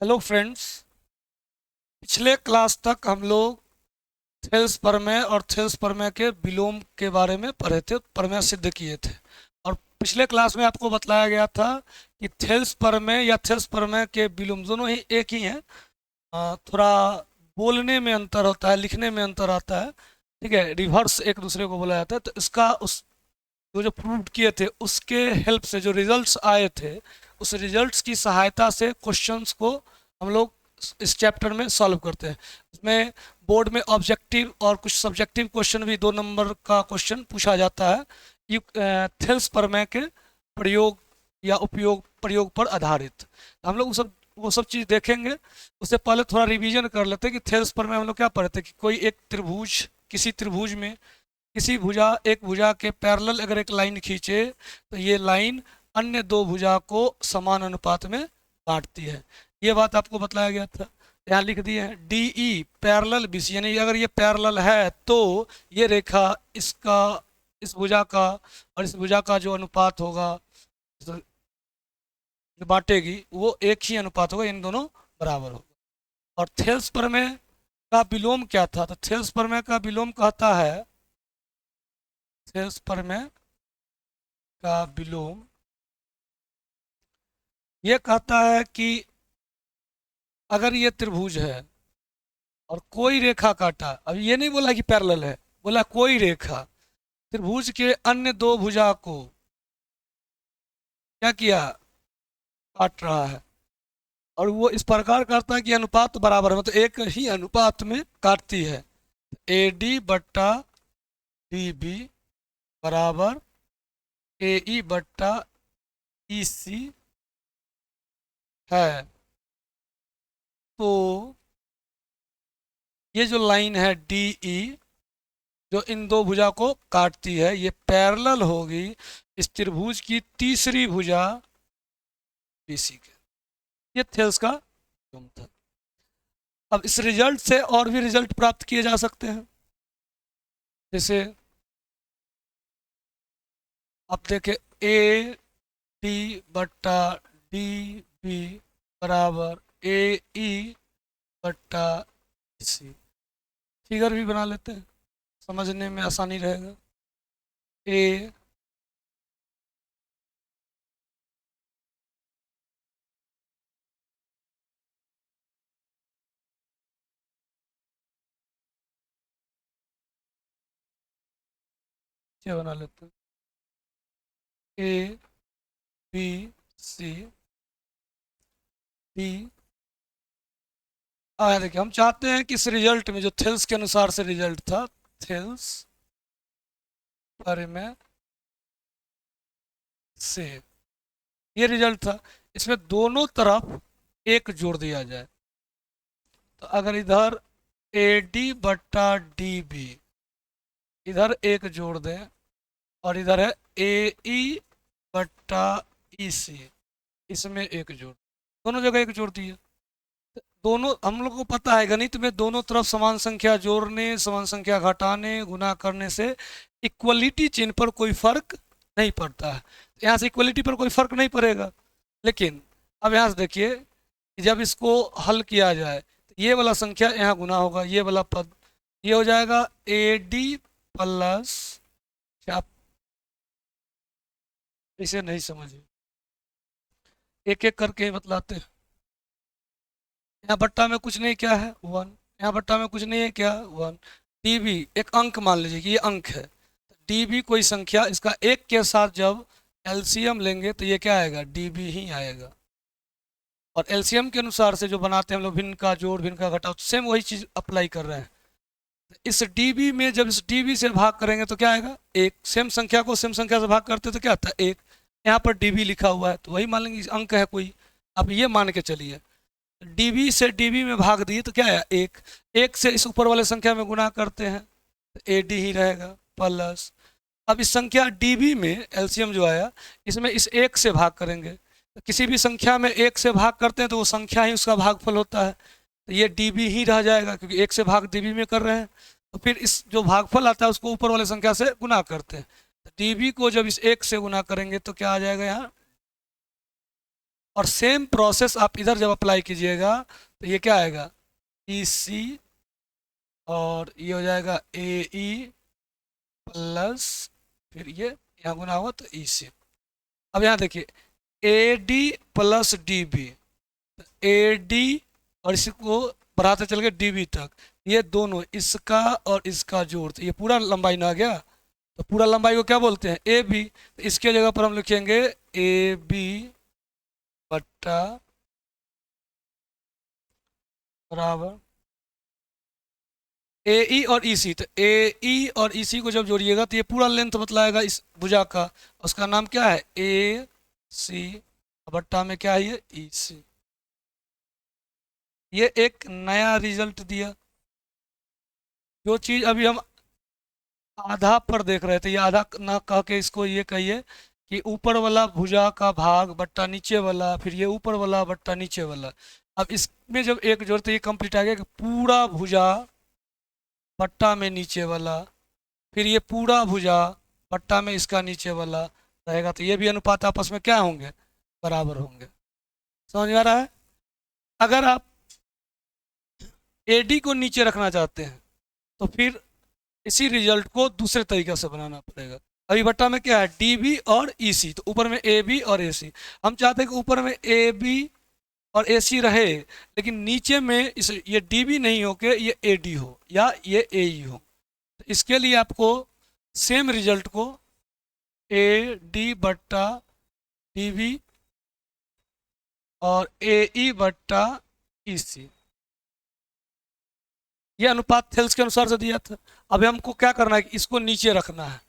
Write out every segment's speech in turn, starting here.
Hello friends. पिछले class तक हम लोग थेल्स प्रमेय और थेल्स प्रमेय के विलोम के बारे में पढ़े थे, प्रमेय सिद्ध किए थे। और पिछले क्लास में आपको बतलाया गया था कि थेल्स प्रमेय या थेल्स प्रमेय के विलोम दोनों ही एक ही हैं। थोड़ा बोलने में अंतर होता है, लिखने में अंतर आता है। ठीक है, रिवर्स एक दूसरे को बोला जाता है। तो इसका उस जो प्रूव किए थे उसके हेल्प से जो रिजल्ट्स आए थे, उस रिजल्ट्स की सहायता से क्वेश्चंस को हम लोग इस चैप्टर में सॉल्व करते हैं। इसमें बोर्ड में ऑब्जेक्टिव और कुछ सब्जेक्टिव क्वेश्चन भी 2 नंबर का क्वेश्चन पूछा जाता है थेल्स प्रमेय के प्रयोग या उपयोग प्रयोग पर आधारित। हम लोग वो सब चीज़ देखेंगे। उससे पहले थोड़ा रिवीजन कर लेते हैं कि थेल्स प्रमेय हम लोग क्या पढ़े थे कि कोई एक त्रिभुज, किसी त्रिभुज में किसी एक भुजा के पैरेलल अगर एक लाइन खींचे तो ये लाइन अन्य दो भुजा को समान अनुपात में बांटती है। ये बात आपको बताया गया था। यहाँ लिख दिए हैं D E parallel B C, यानी अगर ये पैरेलल है तो ये रेखा इसका, इस भुजा का और इस भुजा का जो अनुपात होगा, जो बांटेगी, वो एक ही अनुपात होगा, इन दोनों बराबर होगा। और थेल्स प्रमेय का विलोम क्या था? तो थेल्स प्रमेय का विलोम कहता है, थेल्स प्रमेय का विलोम ये कहता है कि अगर ये त्रिभुज है और कोई रेखा काटा, अब ये नहीं बोला कि पैरेलल है, बोला कोई रेखा त्रिभुज के अन्य दो भुजा को क्या किया, काट रहा है, और वो इस प्रकार करता है कि अनुपात बराबर है, मतलब एक ही अनुपात में काटती है। ए डी बट्टा डी बी बराबर ए ई बट्टा ई सी है। तो ये जो लाइन है डी ई, जो इन दो भुजा को काटती है, ये पैरेलल होगी इस त्रिभुज की तीसरी भुजा बीसी के। ये थेल्स का नियम था। अब इस रिजल्ट से और भी रिजल्ट प्राप्त किए जा सकते हैं। जैसे आप देखें ए डी बट्टा डी बी बराबर ए ई बट्टा सी। फिगर भी बना लेते हैं, समझने में आसानी रहेगा। ए ये बना लेते हैं ए बी सी डी। देखिए, हम चाहते हैं कि इस रिजल्ट में जो थेल्स के अनुसार से रिजल्ट था, थेल्स बारे में से ये रिजल्ट था, इसमें दोनों तरफ एक जोड़ दिया जाए। तो अगर इधर ए डी बट्टा डी बी, इधर एक जोड़ दें, और इधर है ए ई बट्टा ई सी, इसमें एक जोड़, दोनों जगह एक जोड़ दिए। दोनों, हम लोग को पता है गणित में दोनों तरफ समान संख्या जोड़ने, समान संख्या घटाने, गुना करने से इक्वलिटी चिन्ह पर कोई फर्क नहीं पड़ता है। यहाँ से इक्वलिटी पर कोई फर्क नहीं पड़ेगा। लेकिन अब यहाँ से देखिए कि जब इसको हल किया जाए तो ये वाला संख्या यहाँ गुना होगा, ये वाला पद ये हो जाएगा ए डी प्लस, आप इसे नहीं समझे, एक एक करके बतलाते हैं। यहाँ बट्टा में कुछ नहीं, क्या है, वन। यहाँ बट्टा में कुछ नहीं है, क्या, वन। डी बी एक अंक मान लीजिए कि ये अंक है। डी बी कोई संख्या, इसका एक के साथ जब एलसीएम लेंगे तो ये क्या आएगा, डी बी ही आएगा। और एलसीएम के अनुसार से जो बनाते हैं हम लोग, भिन्न का जोड़ भिन्न का घटाव, सेम वही चीज़ अप्लाई कर रहे हैं। इस डीबी में जब इस डीबी से भाग करेंगे तो क्या आएगा, एक। सेम संख्या को सेम संख्या से भाग करते तो क्या आता है, एक। यहाँ पर डीबी लिखा हुआ है तो वही मान लेंगे अंक है कोई। अब ये मान के चलिए डीबी से डीबी में भाग दिए तो क्या आया, एक। एक से इस ऊपर वाले संख्या में गुना करते हैं तो ए डी ही रहेगा प्लस। अब इस संख्या डीबी में एलसीएम जो आया, इसमें इस एक से भाग करेंगे। तो किसी भी संख्या में एक से भाग करते हैं तो वो संख्या ही उसका भागफल होता है, तो ये डीबी ही रह जाएगा क्योंकि एक से भाग डीबी में कर रहे हैं। तो फिर इस जो भागफल आता है उसको ऊपर वाले संख्या से गुना करते हैं। तो डीबी को जब इस एक से गुना करेंगे तो क्या आ जाएगा यहाँ, और सेम प्रोसेस आप इधर जब अप्लाई कीजिएगा तो ये क्या आएगा, ई सी, और ये हो जाएगा ए ई प्लस, फिर ये यहाँ गुना हुआ तो ई सी। अब यहाँ देखिए A D plus D B, A D और इसको बढ़ाते चल गए डी बी तक, ये दोनों इसका और इसका जोड़, तो ये पूरा लंबाई ना आ गया, तो पूरा लंबाई को क्या बोलते हैं, ए बी। तो इसके जगह पर हम लिखेंगे ए बी बट्टा बराबर ए ई और ई सी। तो ए ई और ई सी को जब जोड़िएगा तो ये पूरा लेंथ बतलाएगा इस भुजा का, उसका नाम क्या है ए सी, बट्टा में क्या है ये ई सी। ये एक नया रिजल्ट दिया। जो चीज़ अभी हम आधा पर देख रहे थे, ये आधा ना कह के इसको ये कहिए कि ऊपर वाला भुजा का भाग बट्टा नीचे वाला, फिर ये ऊपर वाला बट्टा नीचे वाला। अब इसमें जब एक जोड़ते ये कंप्लीट आ गया कि पूरा भुजा बट्टा में नीचे वाला, फिर ये पूरा भुजा बट्टा में इसका नीचे वाला रहेगा, तो ये भी अनुपात आपस में क्या होंगे, बराबर होंगे। समझ में आ रहा है। अगर आप एडी को नीचे रखना चाहते हैं तो फिर इसी रिजल्ट को दूसरे तरीके से बनाना पड़ेगा। अभी बट्टा में क्या है डी बी और ई सी, तो ऊपर में ए बी और ए सी। हम चाहते हैं कि ऊपर में ए बी और ए सी रहे, लेकिन नीचे में इस ये डी बी नहीं हो के ये ए डी हो या ये ए ई हो। तो इसके लिए आपको सेम रिजल्ट को ए डी बट्टा डी बी और ए ई बट्टा ई सी, ये अनुपात थेल्स के अनुसार से दिया था। अब हमको क्या करना है कि इसको नीचे रखना है,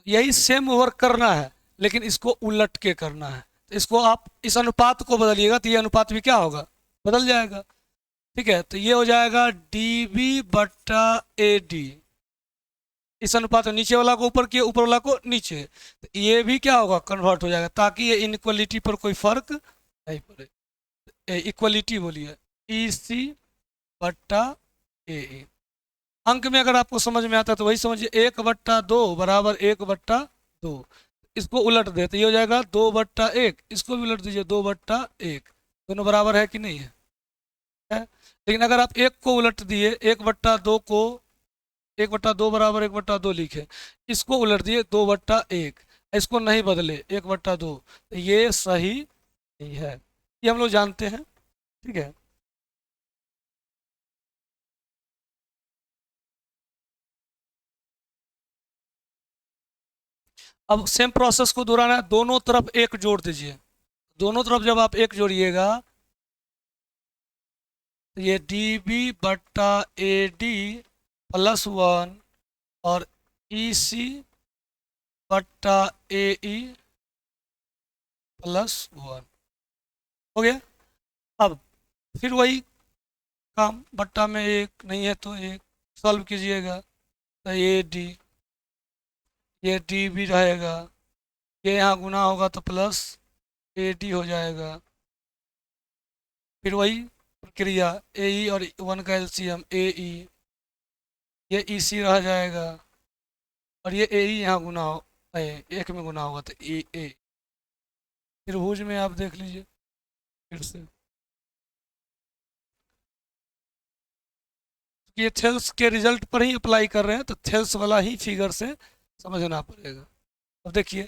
यही सेम वर्क करना है लेकिन इसको उलट के करना है। तो इसको आप इस अनुपात को बदलिएगा तो ये अनुपात भी क्या होगा, बदल जाएगा। ठीक है, तो ये हो जाएगा डी बी बट्टा ए डी, इस अनुपात में नीचे वाला को ऊपर किए ऊपर वाला को नीचे, तो ये भी क्या होगा, कन्वर्ट हो जाएगा, ताकि ये इनइक्वलिटी पर कोई फर्क नहीं पड़े। इक्वलिटी बोलिए ई सी बट्टा ए। अंक में अगर आपको समझ में आता है तो वही समझिए, 1/2 बराबर 1/2। इसको उलट दे तो ये हो जाएगा 2/1, इसको भी उलट दीजिए 2/1, दोनों बराबर है कि नहीं है, है? लेकिन अगर आप एक को उलट दिए 1/2 को, 1/2 बराबर 1/2 लिखे, इसको उलट दिए 2/1, इसको नहीं बदले 1/2, तो ये सही नहीं है, ये हम लोग जानते हैं। ठीक है, अब सेम प्रोसेस को दोहराना है, दोनों तरफ एक जोड़ दीजिए। दोनों तरफ जब आप एक जोड़िएगा तो ये डी बी बट्टा ए डी प्लस 1 और ई सी बट्टा ए ई प्लस 1 हो गया। अब फिर वही काम, बट्टा में एक नहीं है तो एक सॉल्व कीजिएगा, तो ये डी भी रहेगा, ये यहाँ गुना होगा तो प्लस ए डी हो जाएगा। फिर वही प्रक्रिया ए ई और 1 का एलसीएम ए ई, ये ई सी रह जाएगा, और ये ए ई यहाँ गुना हो, एक में गुना होगा तो ए। फिर भुज में आप देख लीजिए फिर से, ये थेल्स के रिजल्ट पर ही अप्लाई कर रहे हैं तो थेल्स वाला ही फिगर से समझना पड़ेगा। अब देखिए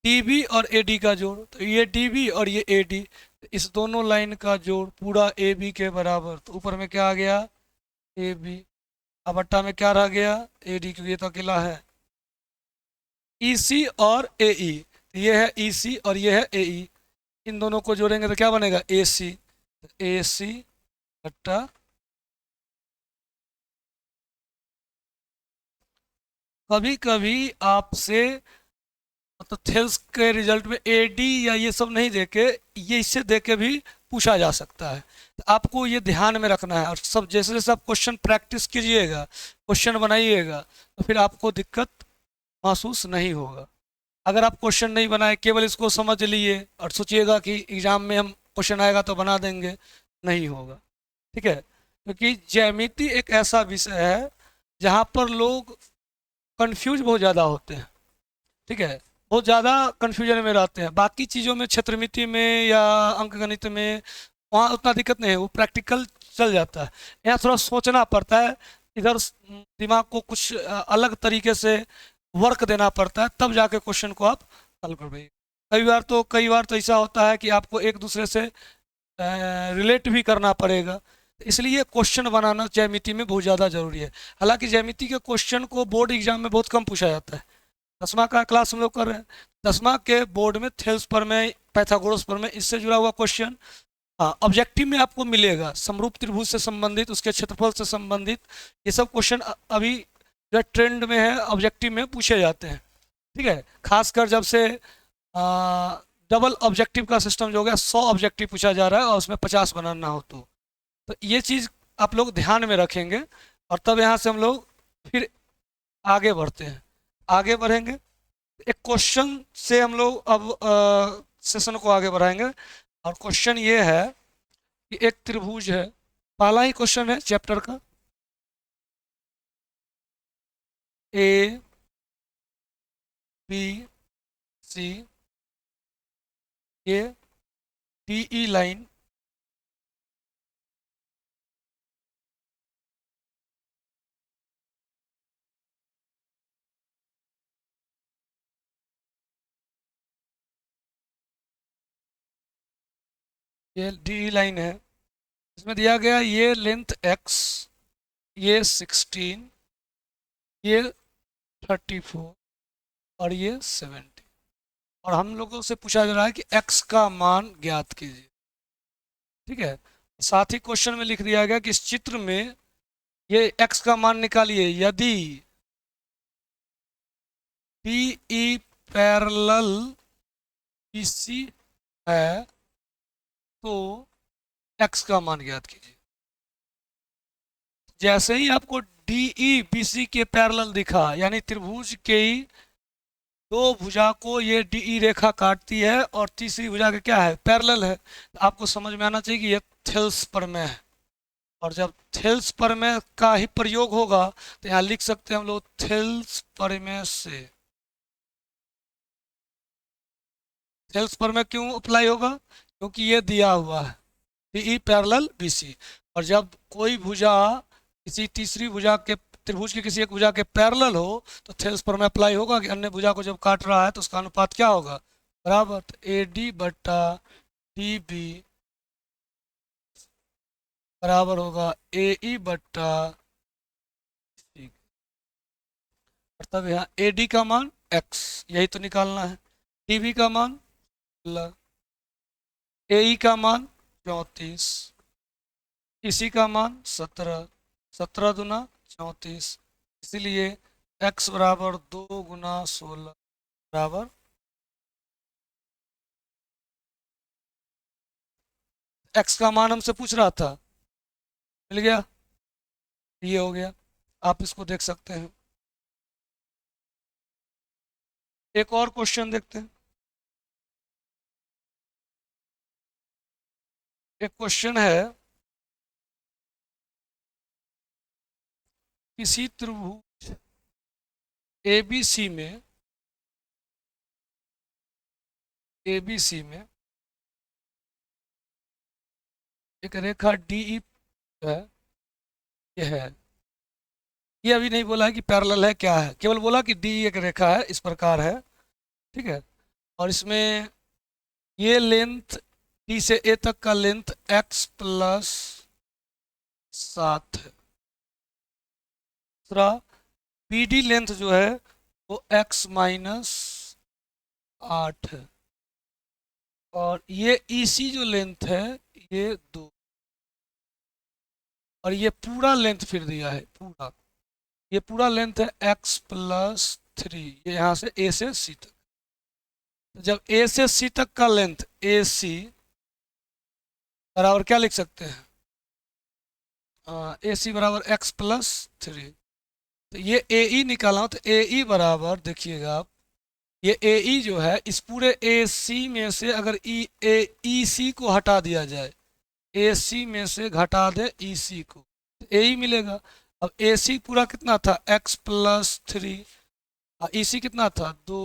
डी बी और ए डी का जोड़, तो ये डी बी और ये ए डी, इस दोनों लाइन का जोड़ पूरा ए बी के बराबर, तो ऊपर में क्या आ गया ए बी, अब बट्टा में क्या रह गया ए डी, क्योंकि ये तो अकेला है। ई सी और ए ई, ये है ई सी और ये है ए ई, इन दोनों को जोड़ेंगे तो क्या बनेगा ए सी बट्टा, कभी कभी आपसे मतलब थेल्स के रिजल्ट में ए डी या ये सब नहीं देके ये इससे देके भी पूछा जा सकता है, तो आपको ये ध्यान में रखना है। और सब जैसे जैसे आप क्वेश्चन प्रैक्टिस कीजिएगा, क्वेश्चन बनाइएगा, तो फिर आपको दिक्कत महसूस नहीं होगा। अगर आप क्वेश्चन नहीं बनाए केवल इसको समझ लिए और सोचिएगा कि एग्जाम में हम क्वेश्चन आएगा तो बना देंगे, नहीं होगा। ठीक है, क्योंकि ज्यामिति एक ऐसा विषय है जहाँ पर लोग कंफ्यूज बहुत ज़्यादा होते हैं। ठीक है, बहुत ज़्यादा कन्फ्यूजन में रहते हैं। बाकी चीज़ों में, क्षेत्रमिति में या अंकगणित में, वहाँ उतना दिक्कत नहीं है, वो प्रैक्टिकल चल जाता है। यहाँ थोड़ा सोचना पड़ता है, इधर दिमाग को कुछ अलग तरीके से वर्क देना पड़ता है, तब जाके क्वेश्चन को आप हल कर पाइए। कई बार तो ऐसा होता है कि आपको एक दूसरे से रिलेट भी करना पड़ेगा, इसलिए क्वेश्चन बनाना ज्यामिति में बहुत ज़्यादा ज़रूरी है। हालांकि ज्यामिति के क्वेश्चन को बोर्ड एग्जाम में बहुत कम पूछा जाता है। 10वां का क्लास हम लोग कर रहे हैं, 10वां के बोर्ड में थेल्स प्रमेय, पाइथागोरस प्रमेय, इससे जुड़ा हुआ क्वेश्चन ऑब्जेक्टिव में आपको मिलेगा। समरूप त्रिभुज से संबंधित, उसके क्षेत्रफल से संबंधित ये सब क्वेश्चन अभी जो ट्रेंड में है, ऑब्जेक्टिव में पूछे जाते हैं। ठीक है, खासकर जब से डबल ऑब्जेक्टिव का सिस्टम जो हो गया, 100 ऑब्जेक्टिव पूछा जा रहा है और उसमें 50 बनाना हो तो ये चीज़ आप लोग ध्यान में रखेंगे, और तब यहाँ से हम लोग फिर आगे बढ़ते हैं। आगे बढ़ेंगे, एक क्वेश्चन से हम लोग अब सेशन को आगे बढ़ाएंगे। और क्वेश्चन ये है कि एक त्रिभुज है, पहला ही क्वेश्चन है चैप्टर का, ए बी सी, ये डी ई लाइन ये डी ई लाइन है, इसमें दिया गया ये लेंथ x, ये 16, ये 34 और ये 70, और हम लोगों से पूछा जा रहा है कि x का मान ज्ञात कीजिए। ठीक है, साथ ही क्वेश्चन में लिख दिया गया कि इस चित्र में ये x का मान निकालिए यदि D E parallel B C है तो x का मान ज्ञात कीजिए। जैसे ही आपको डी ई बी सी के पैरेलल दिखा, यानी त्रिभुज के ही दो भुजा को ये डी ई रेखा काटती है और तीसरी भुजा के क्या है, पैरेलल है, तो आपको समझ में आना चाहिए कि ये थेल्स प्रमेय है। और जब थेल्स प्रमेय का ही प्रयोग होगा तो यहाँ लिख सकते हैं हम लोग थेल्स प्रमेय से। थेल्स प्रमेय क्यों अप्लाई होगा, क्योंकि ये दिया हुआ है डी पैरेलल बी सी, और जब कोई भुजा किसी तीसरी भुजा के, त्रिभुज की किसी एक भुजा के पैरेलल हो तो थेल्स प्रमेय अप्लाई होगा कि अन्य भुजा को जब काट रहा है तो उसका अनुपात क्या होगा, बराबर, तो ए डी बट्टा डी बी बराबर होगा ए ई बट्टा सी। मतलब यहाँ ए डी का मान x, यही तो निकालना है, डी बी का मान ए ई का मान 34, इसी का मान 17, 17 दूना 34, इसीलिए x बराबर 2 गुना 16 बराबर, x का मान हमसे पूछ रहा था, मिल गया, ये हो गया। आप इसको देख सकते हैं। एक और क्वेश्चन देखते हैं। एक क्वेश्चन है, किसी त्रिभुज ABC में, ABC में एक रेखा DE है, ये है, ये अभी नहीं बोला है कि पैरेलल है क्या है, केवल बोला कि DE एक रेखा है, इस प्रकार है। ठीक है, और इसमें ये लेंथ D से A तक का लेंथ x प्लस 7 है। दूसरा BD लेंथ जो है वो x माइनस 8 है, और ये EC जो लेंथ है ये 2, और ये पूरा लेंथ फिर दिया है, पूरा, ये पूरा लेंथ है x प्लस 3, ये यहाँ से A से C तक। तो जब A से C तक का लेंथ AC बराबर क्या लिख सकते हैं, AC बराबर x प्लस 3, तो ये AE निकाला हो तो AE बराबर, देखिएगा आप, ये AE जो है इस पूरे AC में से अगर EC को हटा दिया जाए, AC में से घटा दे EC को, तो AE मिलेगा। अब AC पूरा कितना था, x प्लस 3, EC कितना था 2,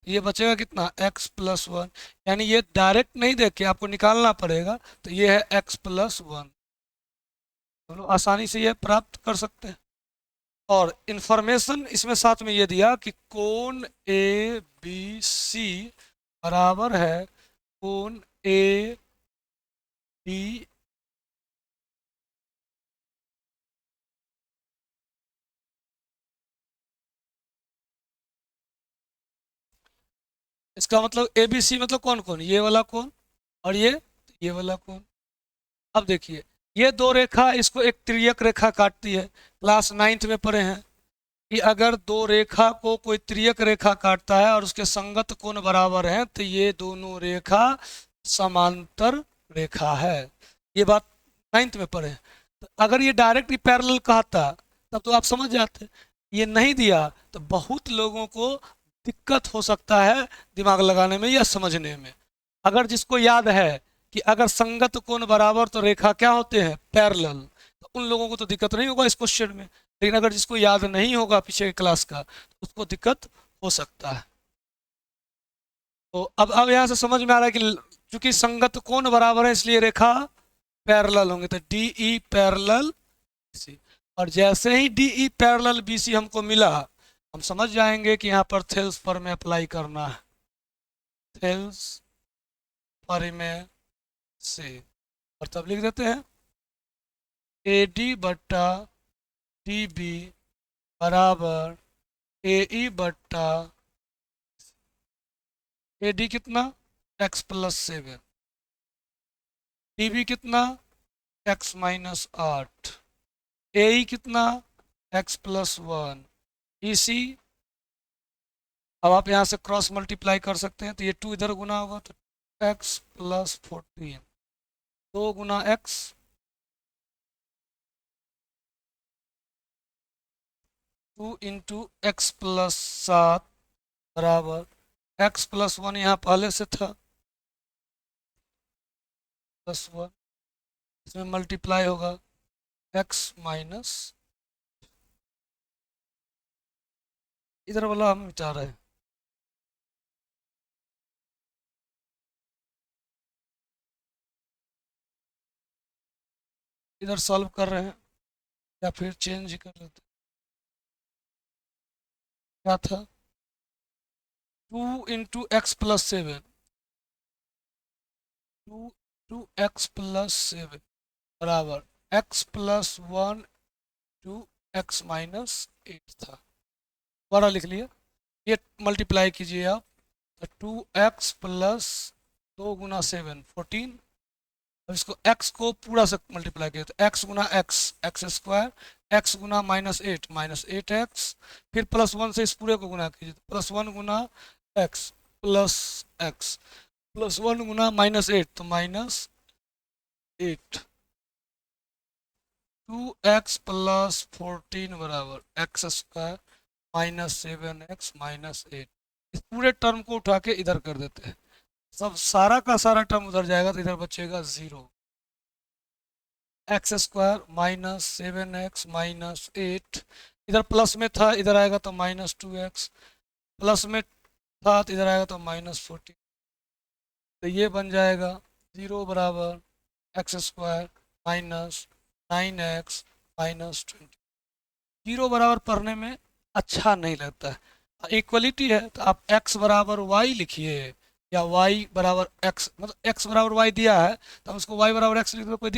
ये बचेगा कितना, x प्लस वन। यानी ये डायरेक्ट नहीं देख के आपको निकालना पड़ेगा, तो ये है x प्लस वन। हम लोग आसानी से ये प्राप्त कर सकते हैं। और इंफॉर्मेशन इसमें साथ में ये दिया कि कोण ए बी सी बराबर है कोण ए डी। इसका मतलब ए बी सी मतलब कौन कौन, ये वाला कौन और ये वाला कौन। अब देखिए, ये दो रेखा इसको एक तिर्यक रेखा काटती है। क्लास 9th में पढ़े हैं कि अगर दो रेखा को कोई तिर्यक रेखा काटता है और उसके संगत कोण बराबर हैं तो ये दोनों रेखा समांतर रेखा है। ये बात 9th में पढ़े हैं। तो अगर ये डायरेक्टली पैरेलल कहता तब तो आप समझ जाते। ये नहीं दिया तो बहुत लोगों को दिक्कत हो सकता है दिमाग लगाने में या समझने में। अगर जिसको याद है कि अगर संगत कोण बराबर तो रेखा क्या होते हैं, पैरेलल, तो उन लोगों को तो दिक्कत नहीं होगा इस क्वेश्चन में। लेकिन अगर जिसको याद नहीं होगा पीछे के क्लास का तो उसको दिक्कत हो सकता है। तो अब यहाँ से समझ में आ रहा है कि चूंकि संगत कोण बराबर है इसलिए रेखा पैरेलल होंगे, तो डी ई पैरेलल सी। और जैसे ही D E parallel B C हमको मिला, हम समझ जाएंगे कि यहाँ पर थेल्स पर में अप्लाई करना है। थेल्स पर में से, और तब लिख देते हैं ए डी बट्टा डी बी बराबर ए ई बट्टा ए डी कितना, x प्लस 7, डी बी कितना, x माइनस 8, ए ई कितना, x प्लस 1, ई सी। अब आप यहाँ से क्रॉस मल्टीप्लाई कर सकते हैं, तो ये 2 इधर गुना होगा तो x प्लस 14, 2 गुना x, 2 इंटू एक्स प्लस 7 बराबर x प्लस 1 यहाँ पहले से था प्लस 1, इसमें मल्टीप्लाई होगा x माइनस, इधर वाला हम मिटा रहे हैं, इधर सॉल्व कर रहे हैं या फिर चेंज कर लेते हैं। क्या था, 2 into X plus 7, 2 X plus 7 बराबर x plus 1 two X minus 8 था। दोबारा लिख लिया, ये मल्टीप्लाई कीजिए आप, तो 2x प्लस 2 गुना 7 14। अब इसको x को पूरा से मल्टीप्लाई किया तो x गुना x, एक्स स्क्वायर, x गुना माइनस 8 एक्स, फिर प्लस 1 से इस पूरे को गुना कीजिए तो प्लस 1 गुना x प्लस x, प्लस 1 गुना माइनस 8 तो माइनस 8, 2x प्लस 14 बराबर x square minus 7x minus 8। इस पूरे टर्म को उठा के इधर कर देते हैं, सब सारा का सारा टर्म उधर जाएगा तो इधर बचेगा 0। X square minus 7x minus 8, इधर प्लस में था इधर आएगा तो माइनस 2x, प्लस में था तो इधर आएगा तो माइनस 14। तो ये बन जाएगा 0 बराबर x square minus 9x minus 20। 0 बराबर पढ़ने में अच्छा नहीं लगता है। इक्वलिटी है तो आप x बराबर y लिखिए या y बराबर x, मतलब x बराबर y दिया है तो हम उसको y बराबर x लिख दो, कोई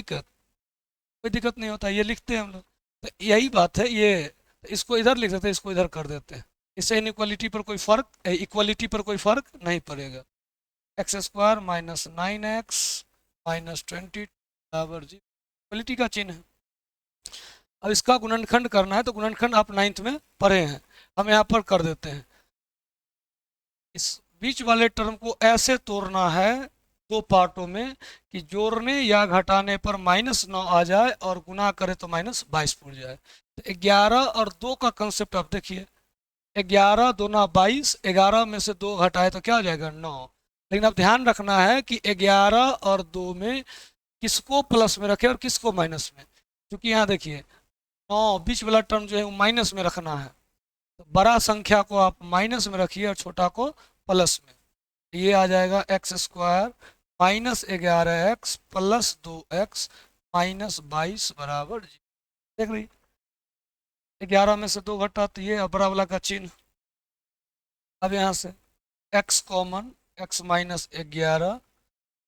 दिक्कत नहीं होता, ये लिखते हैं हम लोग। तो यही बात है, ये इसको इधर लिख देते हैं, इसको इधर कर देते हैं। इससे इनइक्वालिटी पर कोई फर्क, इक्वलिटी पर कोई फर्क नहीं पड़ेगा। X square minus 9x minus 20 बराबर 0, इक्वलिटी का चिन्ह है। अब इसका गुणनखंड करना है तो गुणनखंड आप 9th में पढ़े हैं, हम यहाँ पर कर देते हैं। इस बीच वाले टर्म को ऐसे तोड़ना है दो पार्टों में कि जोड़ने या घटाने पर -9 आ जाए और गुना करे तो -22 पड़ जाए। तो 11 और 2 का कंसेप्ट आप देखिए, 11 दूना 22, 11 में से 2 घटाए तो क्या हो जाएगा 9। लेकिन अब ध्यान रखना है कि 11 और 2 में किसको प्लस में रखे और किसको माइनस में, क्योंकि यहाँ देखिए 9 बीच वाला टर्म जो है वो माइनस में रखना है, तो बड़ा संख्या को आप माइनस में रखिए और छोटा को प्लस में, ये आ जाएगा x square minus 11x plus 2x minus 22 बराबर 0। देख रही, 11 में से 2 घटा तो ये बड़ा वाला का चिन्ह। अब यहाँ से x common, x minus 11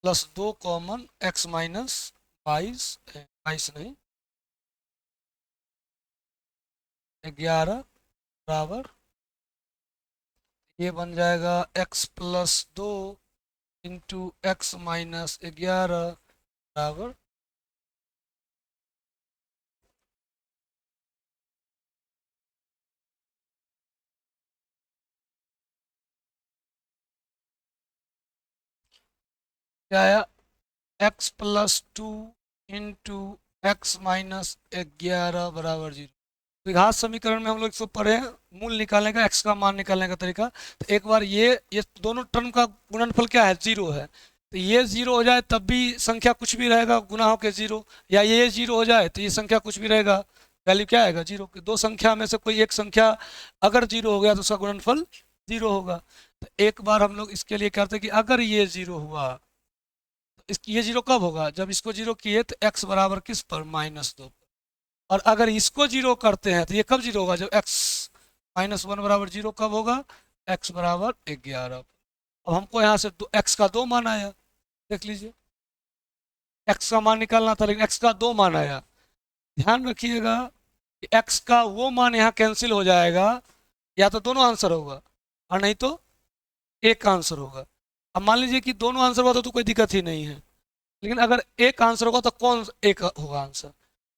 plus 2 common, x minus 22, 22 नहीं 11 बराबर, ये बन जाएगा x plus 2 into x minus 11 बराबर, क्या आया, x plus 2 into x minus 11 बराबर 0। द्विघात समीकरण में हम लोग इसको पढ़े हैं, मूल निकालने का, x का मान निकालने का तरीका। तो एक बार ये दोनों टर्म का गुणनफल क्या है, 0 है। तो ये 0 हो जाए तब भी संख्या कुछ भी रहेगा गुना हो के 0, या ये 0 हो जाए तो ये संख्या कुछ भी रहेगा, वैल्यू क्या आएगा 0। दो संख्या में से कोई एक संख्या अगर 0 हो गया तो उसका गुणनफल 0 होगा। तो एक बार हम लोग इसके लिए करते हैं कि अगर ये 0 हुआ तो ये 0 कब होगा, जब इसको 0 किए तो x बराबर किस पर, -2। और अगर इसको 0 करते हैं तो ये कब 0 होगा, जब x -1 बराबर 0 कब होगा, x बराबर 11। अब हमको यहाँ से x का 2 मान आया, देख लीजिए x का मान निकालना था लेकिन x का 2 मान आया। ध्यान रखिएगा कि x का वो मान यहाँ कैंसिल हो जाएगा, या तो दोनों आंसर होगा और नहीं तो एक आंसर होगा। अब मान लीजिए कि दोनों आंसर हुआ तो कोई दिक्कत ही नहीं है, लेकिन अगर एक आंसर होगा तो कौन एक होगा आंसर।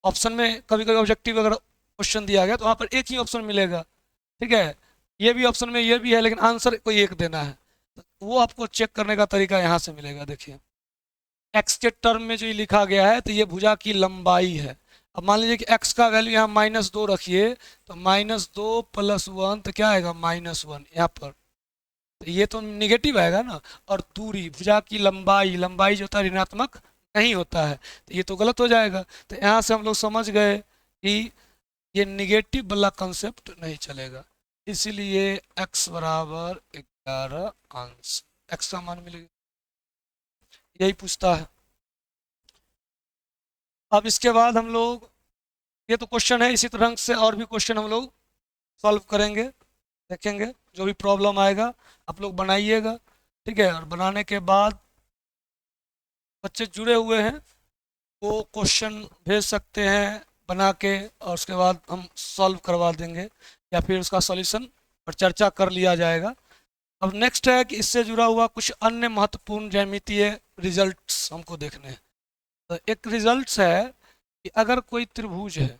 ऑप्शन में कभी कभी ऑब्जेक्टिव अगर क्वेश्चन दिया गया तो वहाँ पर एक ही ऑप्शन मिलेगा, ठीक है, ये भी ऑप्शन में ये भी है लेकिन आंसर कोई एक देना है, तो वो आपको चेक करने का तरीका यहाँ से मिलेगा। देखिए एक्स के टर्म में जो ये लिखा गया है तो ये भुजा की लंबाई है। अब मान लीजिए कि x का वैल्यू यहाँ -2 रखिए, तो -2 + 1 तो क्या आएगा, -1 यहाँ पर, तो ये तो निगेटिव आएगा ना। और दूरी, भुजा की लंबाई, लंबाई जो होता है ऋणात्मक नहीं होता है, तो ये तो गलत हो जाएगा। तो यहाँ से हम लोग समझ गए कि ये निगेटिव वाला कंसेप्ट नहीं चलेगा, इसीलिए x बराबर 11 आंसर, x का मान मिलेगा, यही पूछता है। अब इसके बाद हम लोग, ये तो क्वेश्चन है, इसी तरह से और भी क्वेश्चन हम लोग सॉल्व करेंगे, देखेंगे जो भी प्रॉब्लम आएगा आप लोग बनाइएगा, ठीक है। और बनाने के बाद बच्चे जुड़े हुए हैं वो क्वेश्चन भेज सकते हैं बना के, और उसके बाद हम सॉल्व करवा देंगे या फिर उसका सॉल्यूशन पर चर्चा कर लिया जाएगा। अब नेक्स्ट है कि इससे जुड़ा हुआ कुछ अन्य महत्वपूर्ण ज्यामितीय रिजल्ट्स हमको देखने हैं। तो एक रिजल्ट्स है कि अगर कोई त्रिभुज है,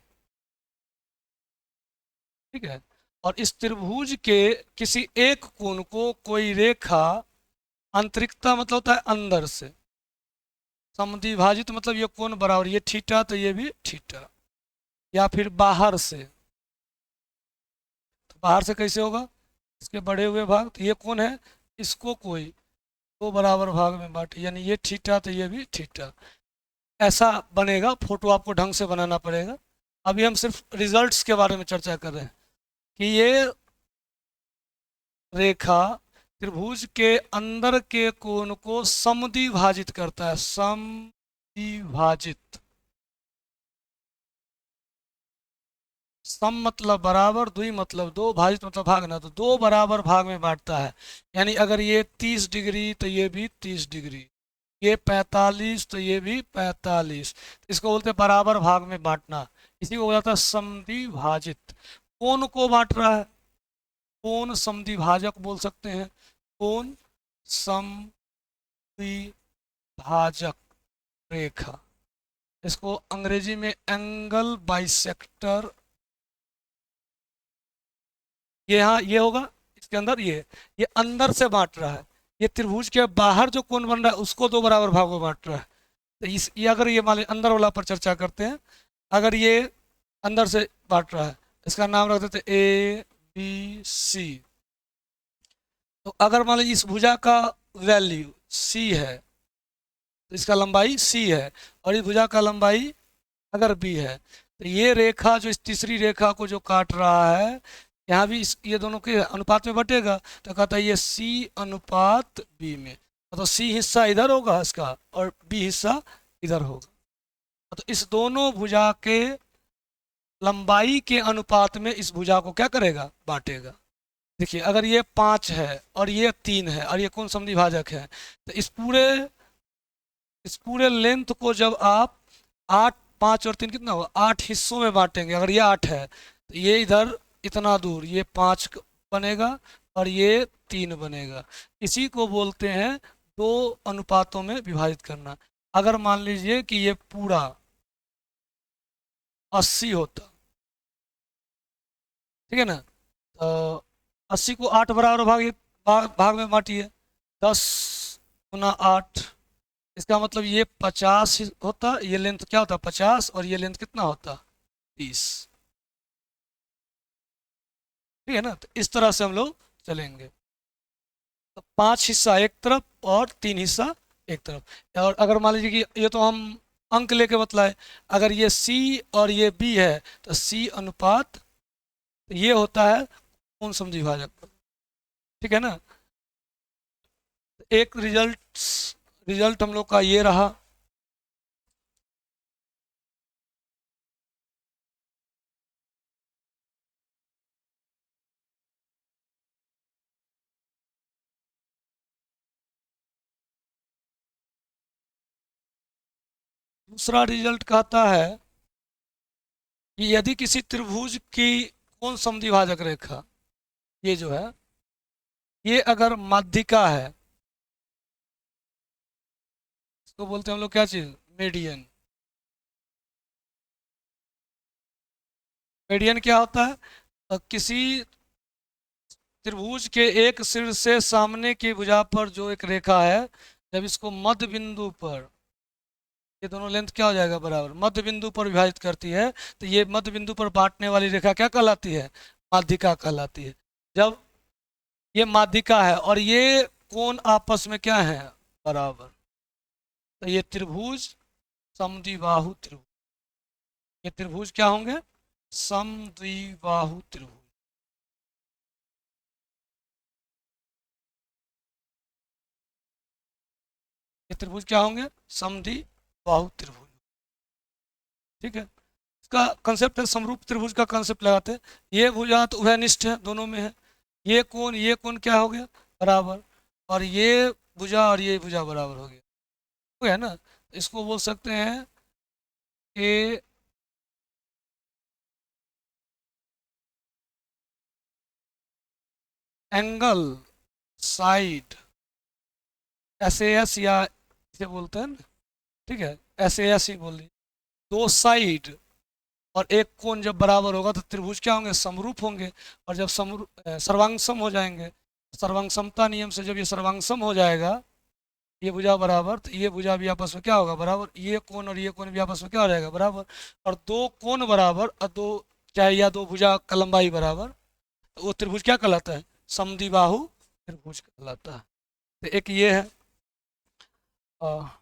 ठीक है, और इस त्रिभुज के किसी एक कोण को कोई रेखा अंतरिक्ता मतलब होता है अंदर से, समद्विभाजित मतलब ये कोण बराबर, ये थीटा तो ये भी थीटा, या फिर बाहर से, तो बाहर से कैसे होगा, इसके बढ़े हुए भाग, तो ये कौन है, इसको कोई दो बराबर भाग में बांटे, यानी ये थीटा तो ये भी थीटा, ऐसा बनेगा। फोटो आपको ढंग से बनाना पड़ेगा। अभी हम सिर्फ रिजल्ट्स के बारे में चर्चा कर रहे हैं कि ये रेखा त्रिभुज के अंदर के कोण को समद्विभाजित करता है, समद्विभाजित, सम मतलब बराबर, द्वि मतलब दो, भाजित मतलब भागना, तो दो बराबर भाग में बांटता है। यानी अगर ये 30 डिग्री तो ये भी 30 डिग्री, ये 45 तो ये भी 45, इसको बोलते हैं बराबर भाग में बांटना, इसी को बोला जाता है समद्विभाजित। कोण को बांट रहा है, कोण समद्विभाजक बोल सकते हैं, कोण समद्विभाजक रेखा, इसको अंग्रेजी में एंगल बाइसेक्टर, ये यहाँ ये होगा, इसके अंदर ये अंदर से बांट रहा है, ये त्रिभुज के बाहर जो कोण बन रहा है उसको दो बराबर भागों में बांट रहा है। तो ये अगर ये मान अंदर वाला पर चर्चा करते हैं, अगर ये अंदर से बांट रहा है, इसका नाम रख देते ABC। तो अगर मान लीजिए इस भुजा का वैल्यू C है तो इसका लंबाई C है, और इस भुजा का लंबाई अगर B है, तो ये रेखा जो इस तीसरी रेखा को जो काट रहा है यहाँ भी ये दोनों के अनुपात में बटेगा, तो कहता है ये C अनुपात B में, तो C हिस्सा इधर होगा इसका और B हिस्सा इधर होगा। तो इस दोनों भुजा के लंबाई के अनुपात में इस भुजा को क्या करेगा, बांटेगा। देखिए अगर ये 5 है और ये 3 है और ये कौन समद्विभाजक है, तो इस पूरे लेंथ को जब आप 8, 5 और 3 कितना होगा, 8 हिस्सों में बांटेंगे। अगर ये 8 है तो ये इधर इतना दूर ये 5 बनेगा और ये 3 बनेगा। इसी को बोलते हैं दो अनुपातों में विभाजित करना। अगर मान लीजिए कि ये पूरा 80 होता, ठीक है ना, तो 80 को 8 बराबर भाग में बांटिए, 10 गुना 8, इसका मतलब ये 50 होता, ये लेंथ क्या होता 50 और ये लेंथ कितना होता 30, ठीक है ना। तो इस तरह से हम लोग चलेंगे, तो 5 हिस्सा एक तरफ और 3 हिस्सा एक तरफ। और अगर मान लीजिए कि ये तो हम अंक लेके बतलाए, अगर ये C और ये B है तो C अनुपात ये होता है कौन समद्विभाजक, ठीक है ना। एक रिजल्ट हम लोग का ये रहा। दूसरा रिजल्ट कहता है कि यदि किसी त्रिभुज की कौन समद्विभाजक रेखा, ये जो है ये अगर माध्यिका है, इसको बोलते हैं हम लोग क्या चीज, मीडियन। मीडियन क्या होता है, किसी त्रिभुज के एक सिर से सामने की भुजा पर जो एक रेखा है, जब इसको मध्य बिंदु पर, ये दोनों लेंथ क्या हो जाएगा बराबर, मध्य बिंदु पर विभाजित करती है, तो ये मध्य बिंदु पर बांटने वाली रेखा क्या कहलाती है, माध्यिका कहलाती है। जब ये माध्यिका है और ये कोण आपस में क्या है, बराबर, तो ये त्रिभुज समद्विबाहु त्रिभुज, ये त्रिभुज क्या होंगे, समद्विबाहु त्रिभुज। ये त्रिभुज क्या होंगे, समद्विबाहु त्रिभुज, ठीक है। इसका कंसेप्ट है समरूप त्रिभुज का कंसेप्ट लगाते हैं। ये भुजा तो उभयनिष्ठ है, दोनों में है, ये कोण क्या हो गया, बराबर, और ये भुजा और ये भुजा बराबर हो गया ना। इसको बोल सकते हैं कि एंगल साइड SAS, या इसे बोलते हैं ना, ठीक है, SAS ही बोल दी। दो साइड और एक कोण जब बराबर होगा तो त्रिभुज क्या होंगे, समरूप होंगे। और जब सर्वांगसम हो जाएंगे, सर्वांग समता नियम से जब ये सर्वांगसम हो जाएगा, ये भुजा बराबर, तो ये भुजा भी आपस में क्या होगा, बराबर, ये कोण और ये कोण भी आपस में क्या हो जाएगा, बराबर। और दो कोण बराबर और दो, चाहे या दो भुजा का लंबाई बराबर, तो वो त्रिभुज क्या कहलाता है, समद्विबाहु त्रिभुज कहलाता है। तो एक ये है। अ,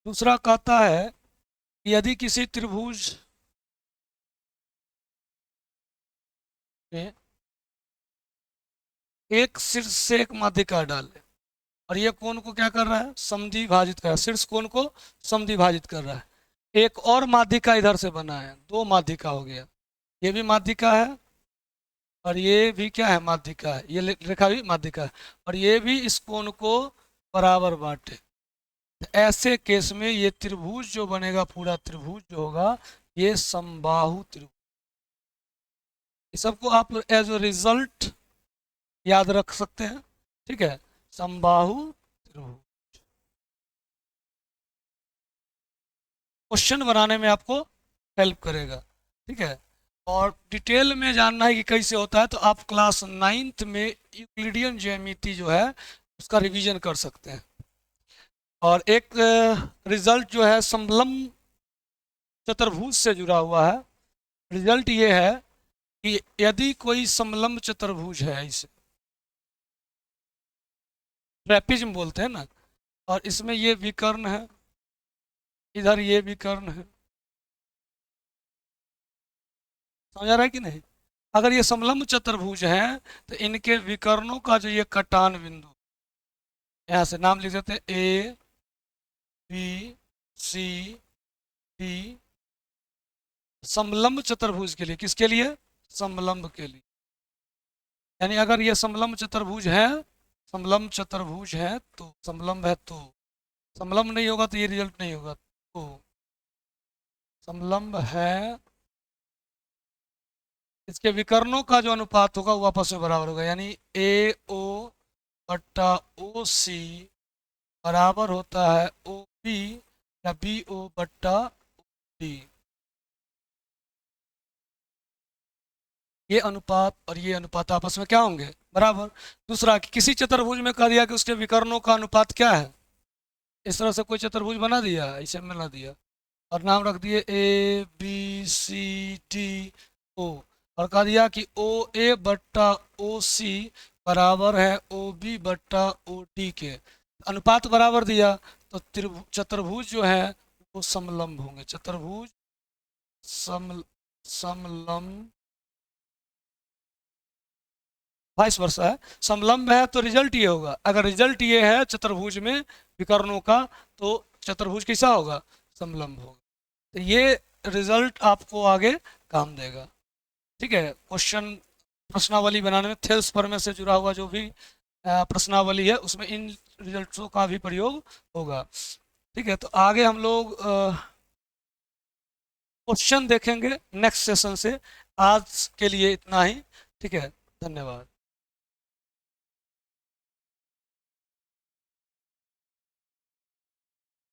दूसरा कहता है कि यदि किसी त्रिभुज में एक शीर्ष से एक माध्यिका डाले और ये कोण को क्या कर रहा है, समद्विभाजित कर रहा है, शीर्ष कोण को समद्विभाजित कर रहा है। एक और माध्यिका इधर से बना है, दो माध्यिका हो गया, ये भी माध्यिका है और ये भी क्या है, माध्यिका है, ये रेखा भी माध्यिका है, और ये भी इस कोण को बराबर बांटे। तो ऐसे केस में ये त्रिभुज जो बनेगा, पूरा त्रिभुज जो होगा, ये समबाहु त्रिभुज। इस सबको आप एज ए रिजल्ट याद रख सकते हैं, ठीक है, समबाहु त्रिभुज। क्वेश्चन बनाने में आपको हेल्प करेगा, ठीक है। और डिटेल में जानना है कि कैसे होता है, तो आप क्लास 9th में यूक्लिडियन ज्यामिति जो है उसका रिवीजन कर सकते हैं। और एक रिजल्ट जो है समलंब चतुर्भुज से जुड़ा हुआ है। रिजल्ट ये है कि यदि कोई समलंब चतुर्भुज है, इसे ट्रेपिज्म बोलते हैं ना, और इसमें ये विकर्ण है इधर ये विकर्ण है, समझ आ रहा है कि नहीं? अगर ये समलंब चतुर्भुज है तो इनके विकर्णों का जो ये कटान बिंदु, यहाँ से नाम लिख देते हैं ए बी सी डी, समलंब चतुर्भुज के लिए, किसके लिए? समलंब के लिए। यानी अगर ये समलंब चतुर्भुज है, समलंब चतुर्भुज है तो, समलंब है तो, समलंब नहीं होगा तो ये रिजल्ट नहीं होगा। तो समलंब है, इसके विकर्णों का जो अनुपात होगा वो आपस में बराबर होगा, यानी ए ओ बट्टा ओ सी बराबर होता है ओ बी या बी ओ बट्टा डी। ये अनुपात और ये अनुपात आपस में क्या होंगे? बराबर। दूसरा, कि किसी चतुर्भुज में कह दिया कि उसके विकर्णों का अनुपात क्या है, इस तरह से कोई चतुर्भुज बना दिया, ऐसे बना दिया और नाम रख दिए A B C D O, और कह दिया कि ओ ए बट्टा ओ सी बराबर है ओ बी बट्टा ओ डी के, अनुपात बराबर दिया, तो चतुर्भुज जो है वो समलंब होंगे। चतुर्भुज समलंब, वाइस वर्सा है, समलंब है तो रिजल्ट ये होगा, अगर रिजल्ट ये है चतुर्भुज में विकर्णों का, तो चतुर्भुज कैसा होगा? समलंब होगा। तो ये रिजल्ट आपको आगे काम देगा। ठीक है, क्वेश्चन प्रश्नावली बनाने में थेल्स प्रमेय से जुड़ा हुआ जो भी प्रश्नावली है उसमें इन रिजल्ट्सों का भी प्रयोग होगा। ठीक है, तो आगे हम लोग क्वेश्चन देखेंगे नेक्स्ट सेशन से। आज के लिए इतना ही। ठीक है, धन्यवाद।